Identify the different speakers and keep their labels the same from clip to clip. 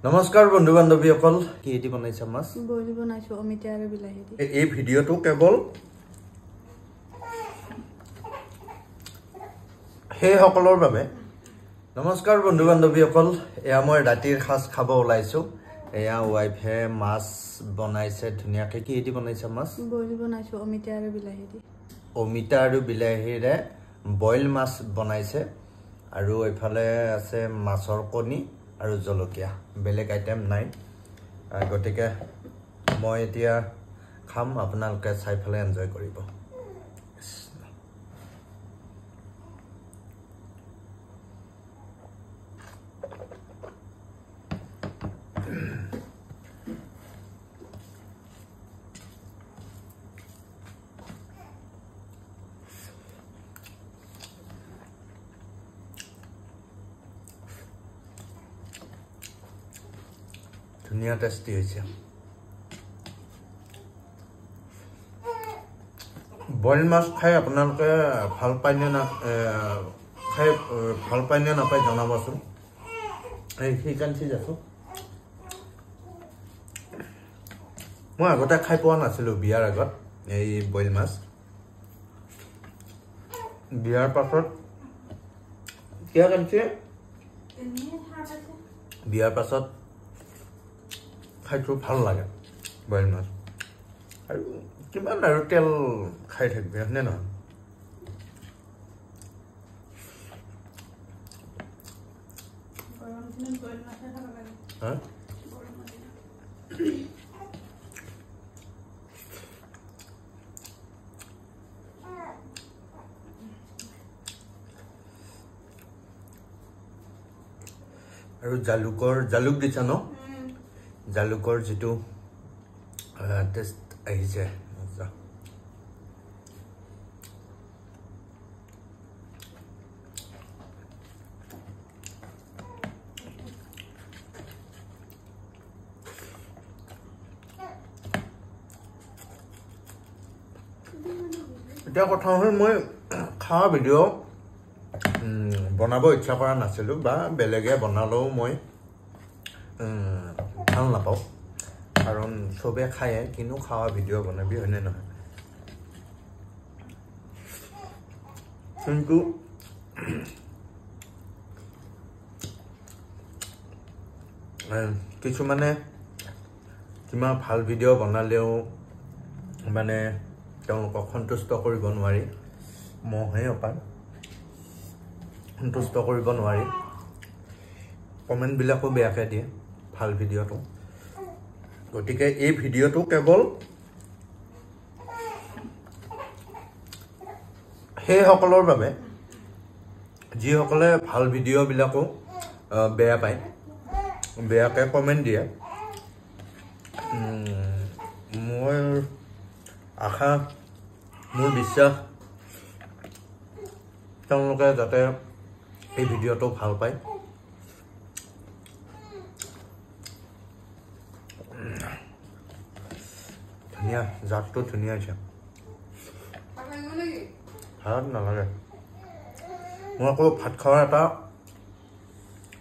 Speaker 1: নমস্কাৰ বন্ধু বান্ধৱীসকল কি এটি বনাইছা মাছ
Speaker 2: বইল বনাইছো অমিতা আৰু বিলাহী দি
Speaker 1: এই ভিডিঅটো কেৱল সেই সকলৰ বাবে নমস্কাৰ বন্ধু বান্ধৱীসকল এয়া মই ৰাতিৰ সাজ খাব ওলাইছো এয়া ওয়াইফে মাছ বনাইছে ধুনিয়াকৈ কি এটি বনাইছা মাছ
Speaker 2: বইল বনাইছো অমিতা আৰু বিলাহী দি
Speaker 1: অমিতা আৰু বিলাহীৰে বইল মাছ বনাইছে আৰু এফালে আছে মাছৰ কণী আৰু জলকীয়া বেলেগ আইটেম নাই গটিকে মই এতিয়া খাম আপোনালোকে চাইফালে এনজয় কৰিব ধুনিয়া টেস্টি হৈছে বইল মাছ খাই আপোনালোকে ভাল পায় নে না খাই ভাল পায় নে নাপায় জনাবচোন এই সেইকাৰণে যাছো মই আগতে খাই পোৱা নাছিলো বিয়াৰ আগত এই বইল মাছ বিয়াৰ পাছত কিয় কানছে বিয়াৰ পাছত খাইটো ভাল লাগে বইল মাছ আৰু কিমান আৰু তেল খাই থাকবে হয়নে নহয় আৰু জালুক দিছা ন জালুকৰ যেটো টেষ্ট আহিছে এতিয়া কথা হ'ল মই খাওয়া ভিডিঅ' বনাব ইচ্ছা কৰা নাছিলো বা বেলেগে বনালেও মই ভাল নাপাওঁ কাৰণ সবে খায় কিন্তু খাওয়া ভিডিঅ' বনাবি হয়নে নহয় কিন্তু কিছুমানে কিমান ভাল ভিডিঅ' বনালেও মানে তেওঁলোকক সন্তুষ্ট কৰিব নোৱাৰি মহে অপান সন্তুষ্ট কৰিব নোৱাৰি কমেন্ট বিলাকো বেয়াকৈ দিয়ে ভাল ভিডিঅ'টো গটিকে এই ভিডিঅ'টো কেৱল সেই সকলৰ বাবে যিসকলে ভাল ভিডিঅ' বিলাকো বেয়া পায় বেয়াকৈ কমেন্ট দিয়ে মই আশা মোৰ বিশ্বাস তেওঁলোকে যাতে এই ভিডিঅ'টো ভাল পায় ধুনিয়া জাতটো ধুনিয়া আছে ভাত নালাগে মই আকৌ ভাত খোৱাৰ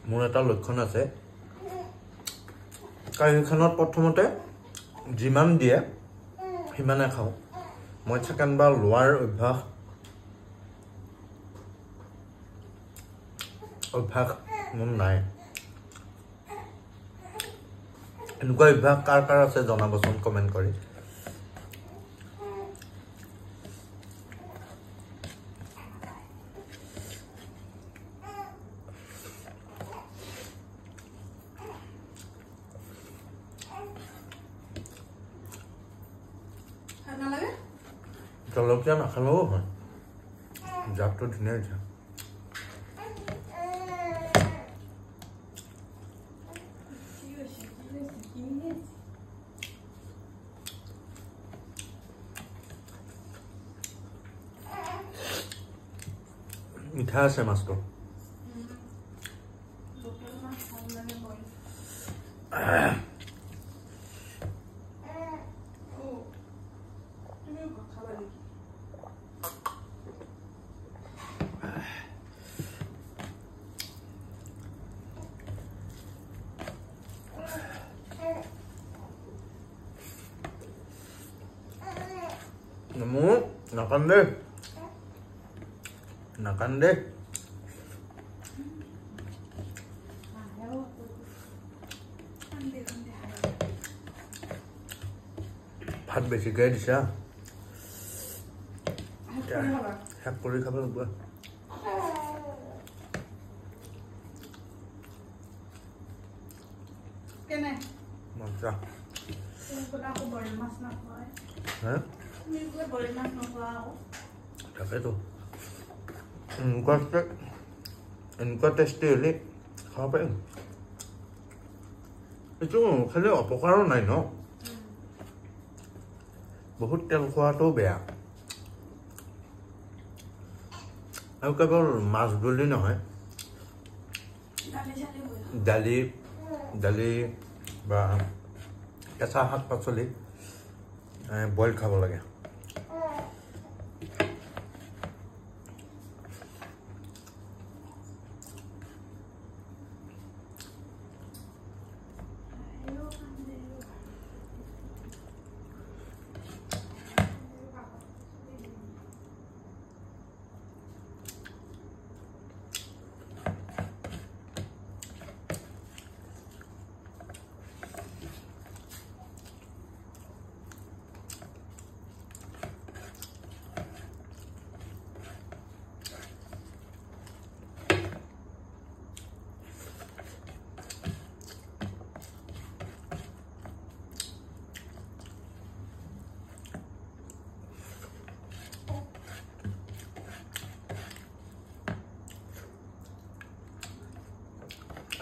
Speaker 1: মোৰ এটা লক্ষণ আছে কাৰীখনত প্ৰথমতে যিমান দিয়ে সিমানে খাওঁ মই ছেকেণ্ড বাৰ লোৱাৰ অভ্যাস মোৰ নাই এনেকুৱা অভ্যাস কাৰ আছে জনাবচোন কমেন্ট কৰি জলকীয়া নাখালেও হয় জাতটো ধুনীয়া হৈছে মিঠা আছে মাছটো Mu nakande. Nakande. Bhat beshi gai disha. Hak kori khaba lagba.
Speaker 2: Kene.
Speaker 1: Masa.
Speaker 2: Aku boleh mas nak kau.
Speaker 1: Hah?
Speaker 2: Ini gue boleh mas nak kau.
Speaker 1: Tapi tu. Inkau testi ni. Apa yang? Itu kalau apa kalau naik no. Bahut tel khua tu beya. Aku kabel mas beli no hai. Dali ba kasa hak pasoli boil khabo lage.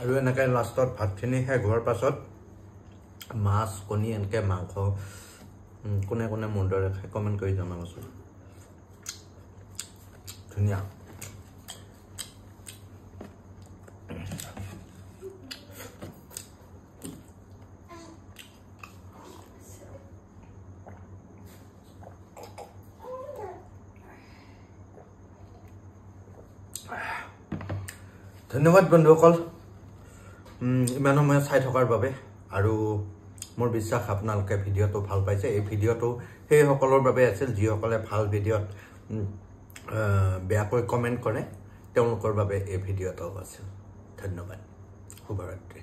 Speaker 1: আৰু এনেকৈ লাষ্টত ভাতখিনি শেষ হোৱাৰ পাছত মাছ কণী এনেকৈ মাংস কোনে কোনে মোৰ দৰে খাই কমেণ্ট কৰি জনাবচোন ধুনীয়া ধন্যবাদ বন্ধুসকল ইমান সময় চাই থকাৰ বাবে আৰু মোৰ বিশ্বাস আপোনালোকে ভিডিঅ'টো ভাল পাইছে এই ভিডিঅ'টো সেই সকলৰ বাবে আছিল যিসকলে ভাল ভিডিঅ'ত বেয়াকৈ কমেণ্ট কৰে তেওঁলোকৰ বাবে এই ভিডিঅ'টো আছিল ধন্যবাদ শুভৰাত্ৰি